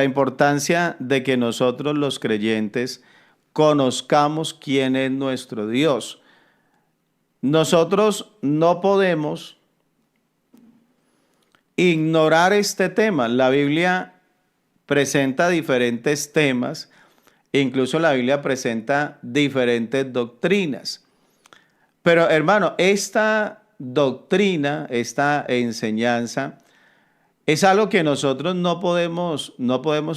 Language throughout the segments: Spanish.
La importancia de que nosotros los creyentes conozcamos quién es nuestro Dios. Nosotros no podemos ignorar este tema. La Biblia presenta diferentes temas, incluso la Biblia presenta diferentes doctrinas. Pero hermano, esta doctrina, esta enseñanza, es algo que nosotros no podemos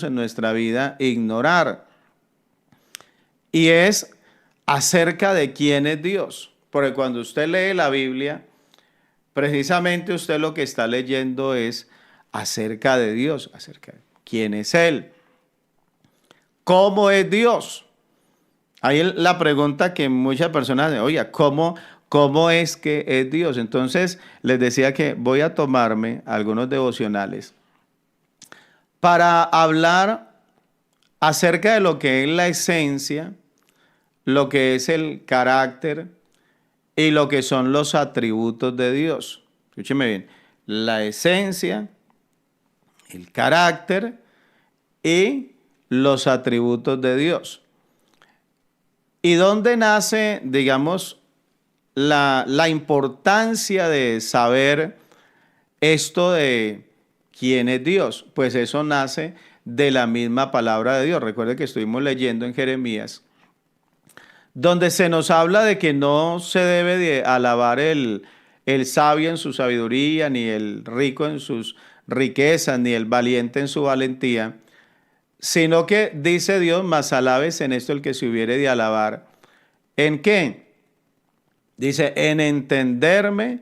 en nuestra vida ignorar. Y es acerca de quién es Dios. Porque cuando usted lee la Biblia, precisamente usted lo que está leyendo es acerca de Dios, acerca de quién es Él. ¿Cómo es Dios? Ahí la pregunta que muchas personas hacen, oye, ¿cómo es que es Dios? Entonces les decía que voy a tomarme algunos devocionales para hablar acerca de lo que es la esencia, lo que es el carácter y lo que son los atributos de Dios. Escúcheme bien, la esencia, el carácter y los atributos de Dios. ¿Y dónde nace, digamos, la importancia de saber esto de quién es Dios? Pues eso nace de la misma palabra de Dios. Recuerde que estuvimos leyendo en Jeremías, donde se nos habla de que no se debe de alabar el sabio en su sabiduría, ni el rico en sus riquezas, ni el valiente en su valentía, sino que dice Dios, mas alabes en esto el que se hubiere de alabar. ¿En qué? Dice, en entenderme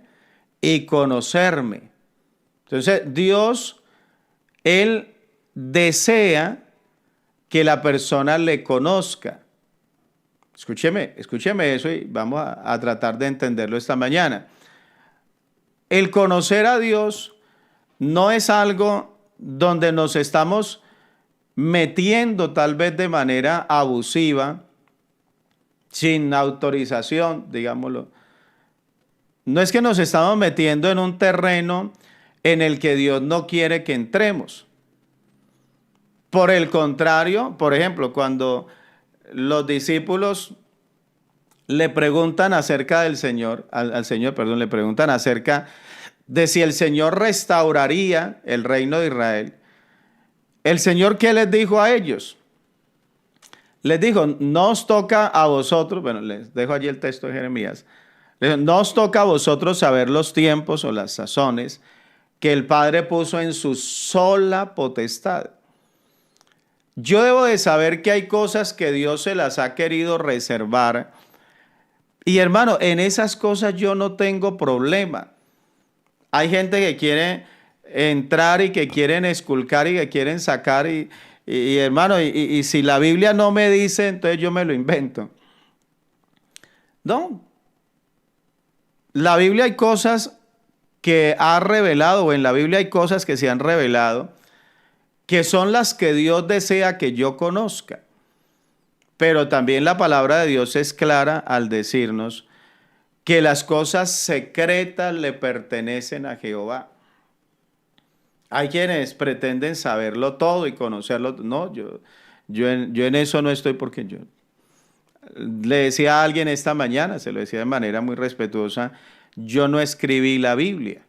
y conocerme. Entonces, Dios, Él desea que la persona le conozca. Escúcheme eso y vamos a tratar de entenderlo esta mañana. El conocer a Dios no es algo donde nos estamos metiendo tal vez de manera abusiva, sin autorización, digámoslo. No es que nos estamos metiendo en un terreno en el que Dios no quiere que entremos. Por el contrario, por ejemplo, cuando los discípulos le preguntan acerca del Señor, al Señor, perdón, le preguntan acerca de si el Señor restauraría el reino de Israel. ¿El Señor qué les dijo a ellos? Les dijo, no os toca a vosotros, bueno, les dejo allí el texto de Jeremías, les dijo, no os toca a vosotros saber los tiempos o las sazones que el Padre puso en su sola potestad. Yo debo de saber que hay cosas que Dios se las ha querido reservar. Y hermano, en esas cosas yo no tengo problema. Hay gente que quiere entrar y que quieren esculcar y que quieren sacar hermano, y si la Biblia no me dice, entonces yo me lo invento. No. La Biblia hay cosas que ha revelado, o en la Biblia hay cosas que se han revelado, que son las que Dios desea que yo conozca. Pero también la palabra de Dios es clara al decirnos que las cosas secretas le pertenecen a Jehová. Hay quienes pretenden saberlo todo y conocerlo. No, yo en eso no estoy, porque yo le decía a alguien esta mañana, se lo decía de manera muy respetuosa, yo no escribí la Biblia.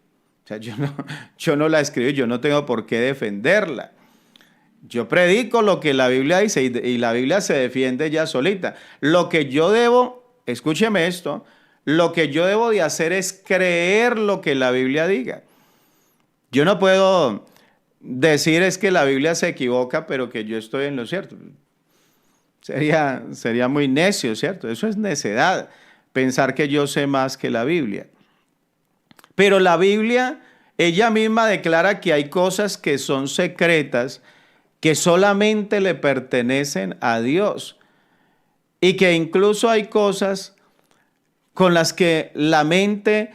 O sea, yo no la escribí, yo no tengo por qué defenderla. Yo predico lo que la Biblia dice y la Biblia se defiende ya solita. Lo que yo debo, escúcheme esto, lo que yo debo de hacer es creer lo que la Biblia diga. Yo no puedo decir es que la Biblia se equivoca, pero que yo estoy en lo cierto. Sería muy necio, ¿cierto? Eso es necedad, pensar que yo sé más que la Biblia. Pero la Biblia, ella misma declara que hay cosas que son secretas, que solamente le pertenecen a Dios. Y que incluso hay cosas con las que la mente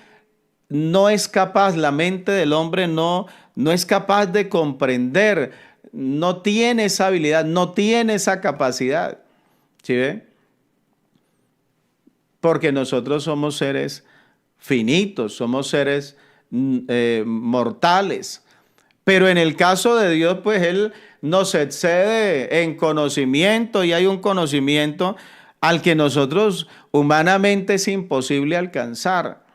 no es capaz, la mente del hombre no es capaz de comprender, no tiene esa habilidad, no tiene esa capacidad. ¿Sí ve? Porque nosotros somos seres finitos, somos seres mortales. Pero en el caso de Dios, pues Él nos excede en conocimiento y hay un conocimiento al que nosotros humanamente es imposible alcanzar.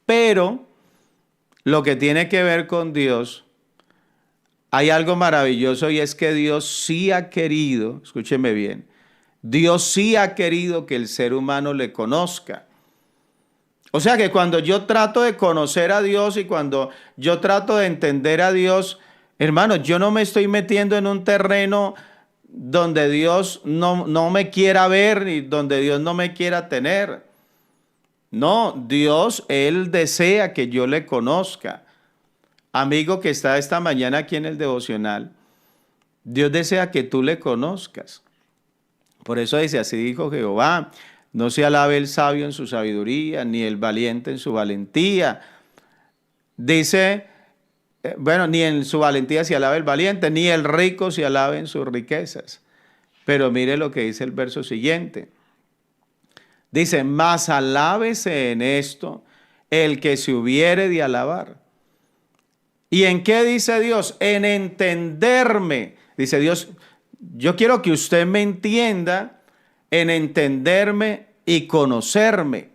Pero lo que tiene que ver con Dios, hay algo maravilloso y es que Dios sí ha querido, escúcheme bien, Dios sí ha querido que el ser humano le conozca. O sea que cuando yo trato de conocer a Dios y cuando yo trato de entender a Dios, hermano, yo no me estoy metiendo en un terreno donde Dios no me quiera ver y donde Dios no me quiera tener. No, Dios, Él desea que yo le conozca. Amigo que está esta mañana aquí en el devocional, Dios desea que tú le conozcas. Por eso dice, así dijo Jehová, no se alabe el sabio en su sabiduría, ni el valiente en su valentía. Dice, bueno, ni en su valentía se alabe el valiente, ni el rico se alabe en sus riquezas. Pero mire lo que dice el verso siguiente. Dice, mas alábese en esto el que se hubiere de alabar. ¿Y en qué dice Dios? En entenderme. Dice Dios, yo quiero que usted me entienda en entenderme y conocerme.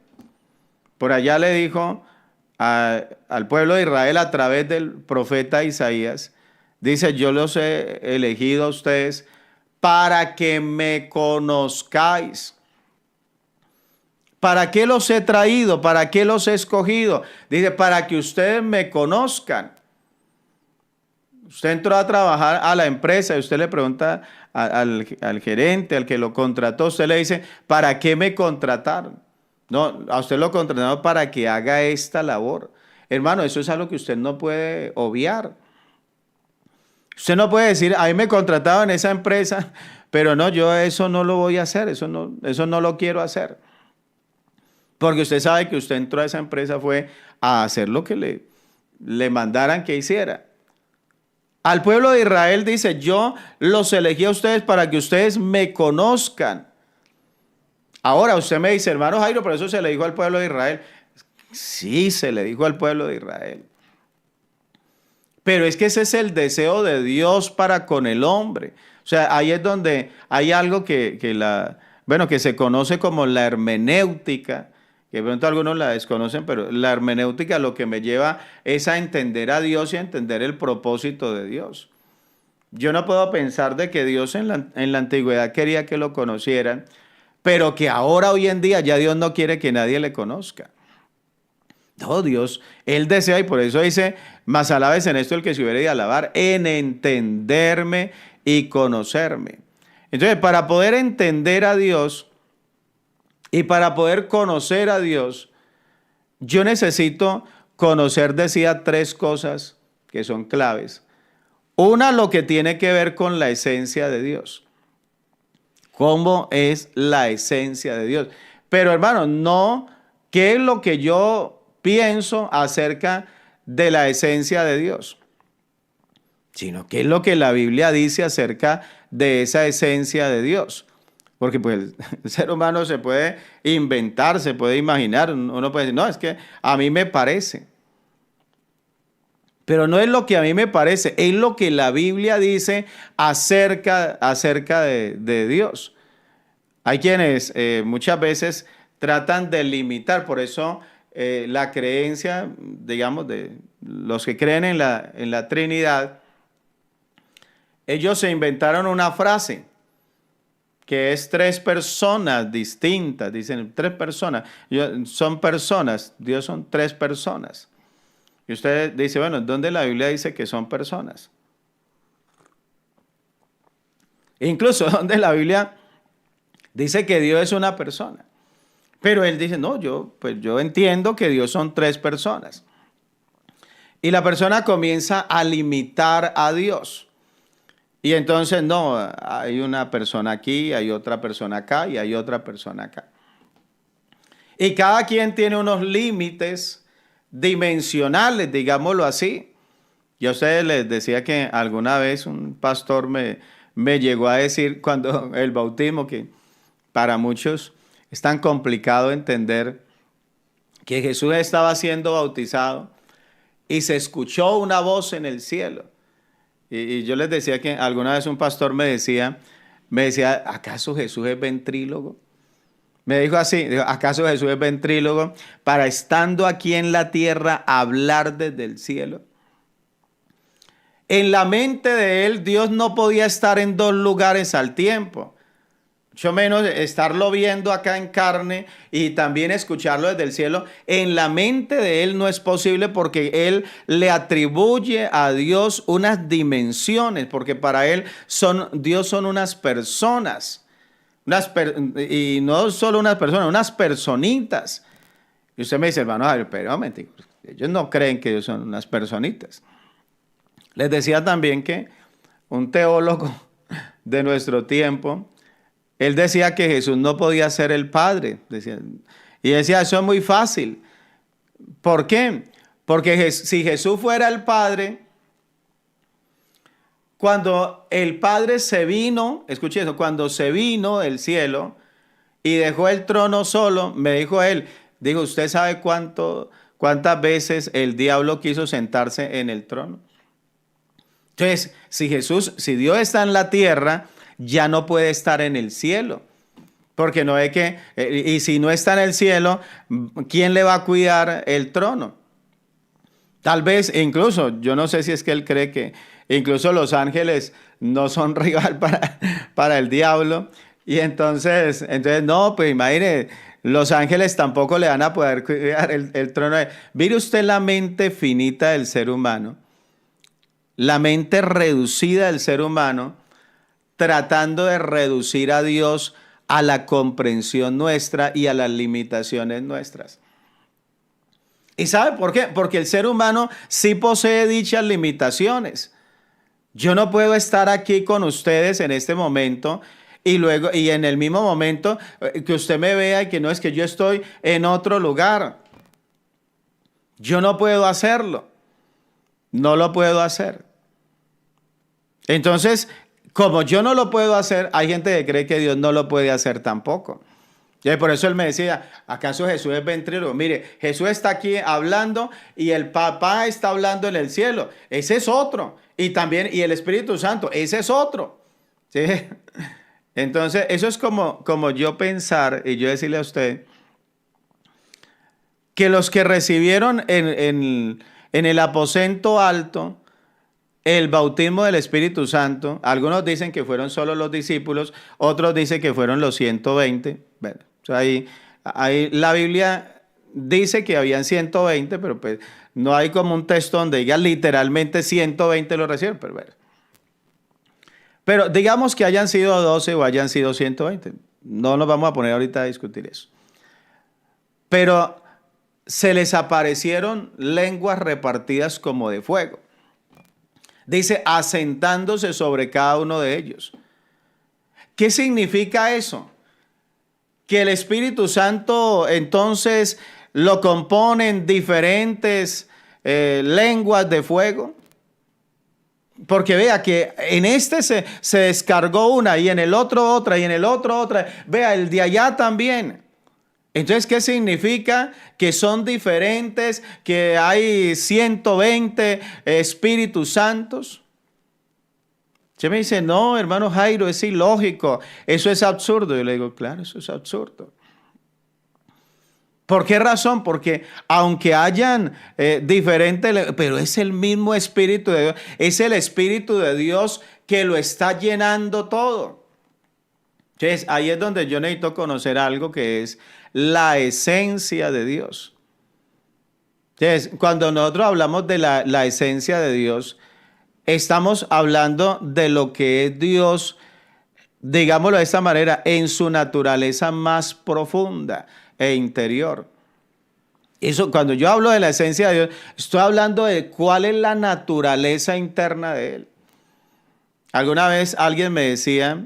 Por allá le dijo al pueblo de Israel a través del profeta Isaías, dice, yo los he elegido a ustedes para que me conozcáis. ¿Para qué los he traído? ¿Para qué los he escogido? Dice, para que ustedes me conozcan. Usted entró a trabajar a la empresa y usted le pregunta al gerente, al que lo contrató, usted le dice, ¿para qué me contrataron? No, a usted lo contrataron para que haga esta labor. Hermano, eso es algo que usted no puede obviar. Usted no puede decir, a mí me contrataron en esa empresa, pero no, yo eso no lo voy a hacer, eso no lo quiero hacer. Porque usted sabe que usted entró a esa empresa fue a hacer lo que le mandaran que hiciera. Al pueblo de Israel dice, yo los elegí a ustedes para que ustedes me conozcan. Ahora usted me dice, hermano Jairo, por eso se le dijo al pueblo de Israel. Sí, se le dijo al pueblo de Israel. Pero es que ese es el deseo de Dios para con el hombre. O sea, ahí es donde hay algo que se conoce como la hermenéutica, que de pronto algunos la desconocen, pero la hermenéutica lo que me lleva es a entender a Dios y a entender el propósito de Dios. Yo no puedo pensar de que Dios en la antigüedad quería que lo conocieran, pero que ahora, hoy en día, ya Dios no quiere que nadie le conozca. No, Dios, Él desea, y por eso dice, mas alabes en esto el que se hubiere de alabar, en entenderme y conocerme. Entonces, para poder entender a Dios y para poder conocer a Dios, yo necesito conocer, decía, tres cosas que son claves. Una, lo que tiene que ver con la esencia de Dios. ¿Cómo es la esencia de Dios? Pero hermano, no, ¿qué es lo que yo pienso acerca de la esencia de Dios? Sino qué es lo que la Biblia dice acerca de esa esencia de Dios. Porque pues el ser humano se puede inventar, se puede imaginar, uno puede decir, no, es que a mí me parece. Pero no es lo que a mí me parece, es lo que la Biblia dice acerca de Dios. Hay quienes muchas veces tratan de limitar, por eso la creencia, digamos, de los que creen en la Trinidad, ellos se inventaron una frase que es tres personas distintas, dicen tres personas, son personas, Dios son tres personas. Y usted dice, bueno, ¿dónde la Biblia dice que son personas? Incluso donde la Biblia dice que Dios es una persona. Pero él dice, no, yo entiendo que Dios son tres personas. Y la persona comienza a limitar a Dios. Y entonces, no, hay una persona aquí, hay otra persona acá y hay otra persona acá. Y cada quien tiene unos límites dimensionales, digámoslo así. Yo a ustedes les decía que alguna vez un pastor me llegó a decir cuando el bautismo, que para muchos es tan complicado entender que Jesús estaba siendo bautizado y se escuchó una voz en el cielo. Y yo les decía que alguna vez un pastor me decía, ¿acaso Jesús es ventrílogo? Me dijo así, dijo, ¿acaso Jesús es ventrílogo para estando aquí en la tierra hablar desde el cielo? En la mente de él, Dios no podía estar en dos lugares al tiempo. Mucho menos estarlo viendo acá en carne y también escucharlo desde el cielo. En la mente de él no es posible porque él le atribuye a Dios unas dimensiones, porque para él Dios son unas personas. Y no solo unas personas, unas personitas. Y usted me dice, hermano, pero un momento, ellos no creen que ellos son unas personitas. Les decía también que un teólogo de nuestro tiempo, él decía que Jesús no podía ser el Padre. Y decía, eso es muy fácil. ¿Por qué? Porque si Jesús fuera el Padre, cuando el Padre se vino, escuche eso, cuando se vino del cielo y dejó el trono solo, me dijo él, dijo, ¿usted sabe cuántas veces el diablo quiso sentarse en el trono? Entonces, si Dios está en la tierra, ya no puede estar en el cielo. Porque no es que, y si no está en el cielo, ¿quién le va a cuidar el trono? Tal vez, incluso, yo no sé si es que él cree que incluso los ángeles no son rival para el diablo. Y entonces no, pues imagine, los ángeles tampoco le van a poder cuidar el trono. Mire usted la mente finita del ser humano. La mente reducida del ser humano, tratando de reducir a Dios a la comprensión nuestra y a las limitaciones nuestras. ¿Y sabe por qué? Porque el ser humano sí posee dichas limitaciones. Yo no puedo estar aquí con ustedes en este momento y luego, y en el mismo momento que usted me vea y que no es que yo estoy en otro lugar. Yo no puedo hacerlo. No lo puedo hacer. Entonces, como yo no lo puedo hacer, hay gente que cree que Dios no lo puede hacer tampoco. Y por eso él me decía, ¿acaso Jesús es ventrílogo? Mire, Jesús está aquí hablando y el Papá está hablando en el cielo. Ese es otro. Y también, y el Espíritu Santo, ese es otro. ¿Sí? Entonces, eso es como yo pensar y yo decirle a usted que los que recibieron en el aposento alto el bautismo del Espíritu Santo, algunos dicen que fueron solo los discípulos, otros dicen que fueron los 120. Bueno, ahí la Biblia dice que habían 120, pero pues no hay como un texto donde diga literalmente 120 lo recibieron, pero bueno. Pero digamos que hayan sido 12 o hayan sido 120. No nos vamos a poner ahorita a discutir eso. Pero se les aparecieron lenguas repartidas como de fuego. Dice, asentándose sobre cada uno de ellos. ¿Qué significa eso? Que el Espíritu Santo entonces lo componen diferentes lenguas de fuego. Porque vea que en este se descargó una y en el otro otra y en el otro otra. Vea, el de allá también. Entonces, ¿qué significa? Que son diferentes, que hay 120 Espíritus Santos. Usted me dice, no, hermano Jairo, es ilógico, eso es absurdo. Yo le digo, claro, eso es absurdo. ¿Por qué razón? Porque aunque hayan diferentes, pero es el mismo Espíritu de Dios, es el Espíritu de Dios que lo está llenando todo. Entonces, ahí es donde yo necesito conocer algo que es la esencia de Dios. Entonces, cuando nosotros hablamos de la esencia de Dios, estamos hablando de lo que es Dios, digámoslo de esta manera, en su naturaleza más profunda e interior. Eso, cuando yo hablo de la esencia de Dios, estoy hablando de cuál es la naturaleza interna de Él. Alguna vez alguien me decía,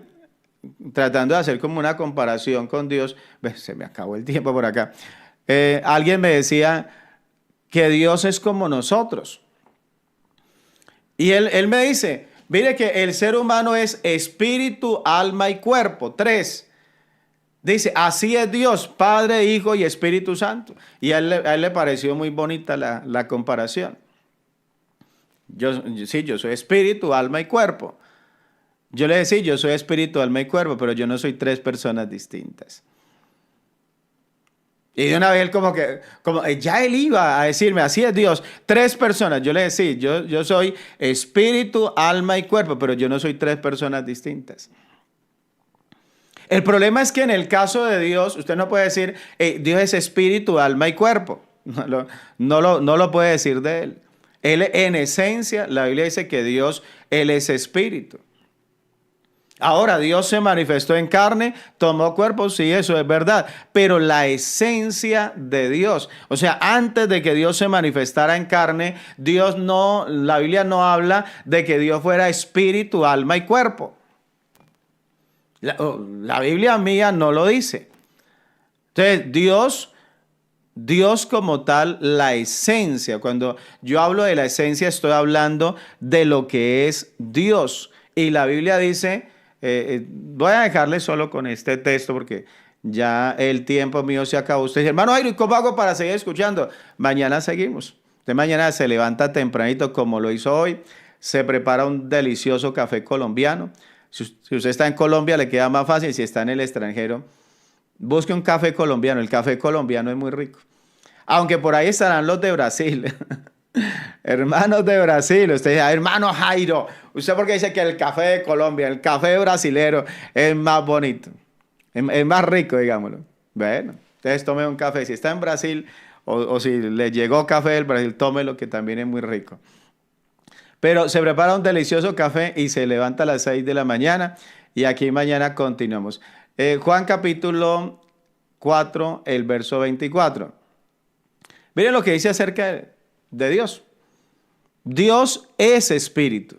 tratando de hacer como una comparación con Dios, se me acabó el tiempo por acá, alguien me decía que Dios es como nosotros. Y él me dice, mire que el ser humano es espíritu, alma y cuerpo, 3. Dice, así es Dios, Padre, Hijo y Espíritu Santo. Y a él le pareció muy bonita la comparación. Sí, yo soy espíritu, alma y cuerpo. Yo le decía, yo soy espíritu, alma y cuerpo, pero yo no soy tres personas distintas. Y de una vez él ya él iba a decirme, así es Dios, tres personas. Yo le decía, yo soy espíritu, alma y cuerpo, pero yo no soy tres personas distintas. El problema es que en el caso de Dios, usted no puede decir, Dios es espíritu, alma y cuerpo. No lo puede decir de él. Él en esencia, la Biblia dice que Dios, Él es espíritu. Ahora, Dios se manifestó en carne, tomó cuerpo, sí, eso es verdad, pero la esencia de Dios, o sea, antes de que Dios se manifestara en carne, la Biblia no habla de que Dios fuera espíritu, alma y cuerpo. La Biblia mía no lo dice. Entonces, Dios como tal, la esencia, cuando yo hablo de la esencia, estoy hablando de lo que es Dios. Y la Biblia dice, voy a dejarle solo con este texto porque ya el tiempo mío se acabó. Usted dice, hermano Jairo, ¿y cómo hago para seguir escuchando? Mañana seguimos. Usted mañana se levanta tempranito como lo hizo hoy, se prepara un delicioso café colombiano. Si usted está en Colombia le queda más fácil, si está en el extranjero, busque un café colombiano. El café colombiano es muy rico. Aunque por ahí estarán los de Brasil. Hermanos de Brasil, usted dice, hermano Jairo, ¿usted por qué dice que el café de Colombia, el café brasilero es más bonito? Es más rico, digámoslo. Bueno, entonces tome un café. Si está en Brasil o si le llegó café del Brasil, tómelo, que también es muy rico. Pero se prepara un delicioso café y se levanta a las 6 de la mañana y aquí mañana continuamos. Juan capítulo 4, el verso 24. Miren lo que dice acerca de Dios. Dios es espíritu.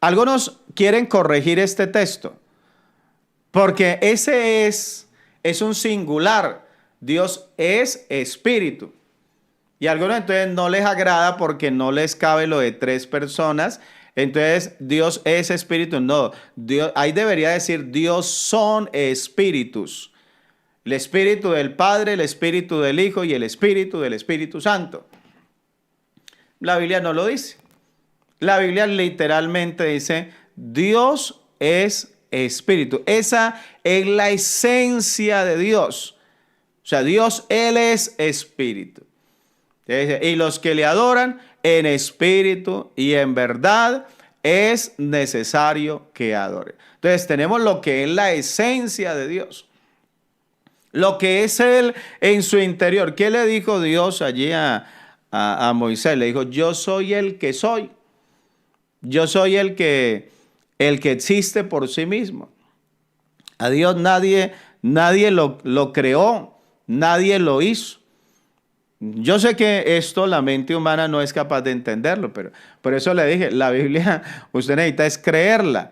Algunos quieren corregir este texto porque ese es un singular. Dios es espíritu. Y a algunos entonces no les agrada porque no les cabe lo de tres personas. Entonces Dios es espíritu. No, ahí debería decir Dios son espíritus. El espíritu del Padre, el espíritu del Hijo y el espíritu del Espíritu Santo. La Biblia no lo dice. La Biblia literalmente dice, Dios es espíritu. Esa es la esencia de Dios. O sea, Dios, Él es espíritu. Y los que le adoran en espíritu y en verdad es necesario que adoren. Entonces tenemos lo que es la esencia de Dios. Lo que es Él en su interior. ¿Qué le dijo Dios allí a Moisés? Le dijo, yo soy el que soy. Yo soy el que existe por sí mismo. A Dios nadie lo creó, nadie lo hizo. Yo sé que esto la mente humana no es capaz de entenderlo, pero por eso le dije, la Biblia usted necesita es creerla.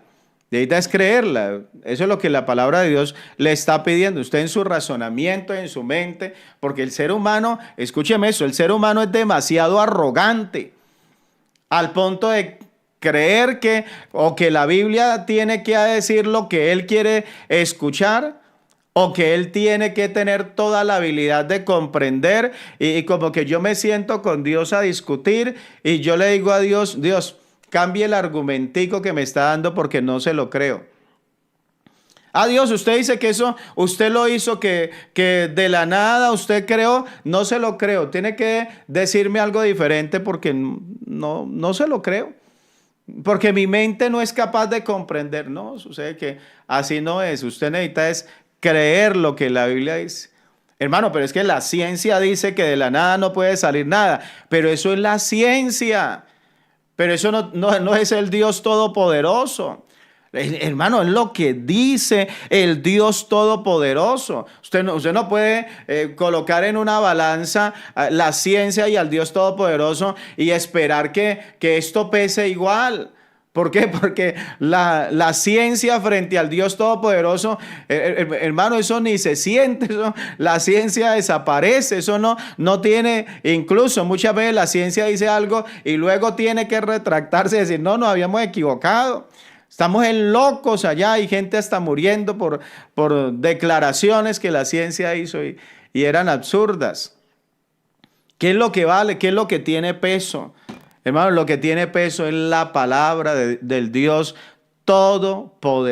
Eso es lo que la palabra de Dios le está pidiendo. Usted en su razonamiento, en su mente, porque el ser humano, escúcheme eso, el ser humano es demasiado arrogante al punto de creer que la Biblia tiene que decir lo que él quiere escuchar o que él tiene que tener toda la habilidad de comprender y como que yo me siento con Dios a discutir y yo le digo a Dios, Dios, cambie el argumentico que me está dando porque no se lo creo. Dios, usted dice que eso, usted lo hizo, que de la nada usted creó, no se lo creo. Tiene que decirme algo diferente porque no se lo creo. Porque mi mente no es capaz de comprender. No, sucede que así no es. Usted necesita es creer lo que la Biblia dice. Hermano, pero es que la ciencia dice que de la nada no puede salir nada. Pero eso es la ciencia. Pero eso no es el Dios Todopoderoso. Hermano, es lo que dice el Dios Todopoderoso. Usted no puede colocar en una balanza la ciencia y al Dios Todopoderoso y esperar que esto pese igual. ¿Por qué? Porque la ciencia frente al Dios Todopoderoso, hermano, eso ni se siente, la ciencia desaparece, eso no tiene, incluso muchas veces la ciencia dice algo y luego tiene que retractarse y decir, no, nos habíamos equivocado. Estamos en locos allá, hay gente hasta muriendo por declaraciones que la ciencia hizo y eran absurdas. ¿Qué es lo que vale? ¿Qué es lo que tiene peso? Hermano, lo que tiene peso es la palabra del Dios Todopoderoso.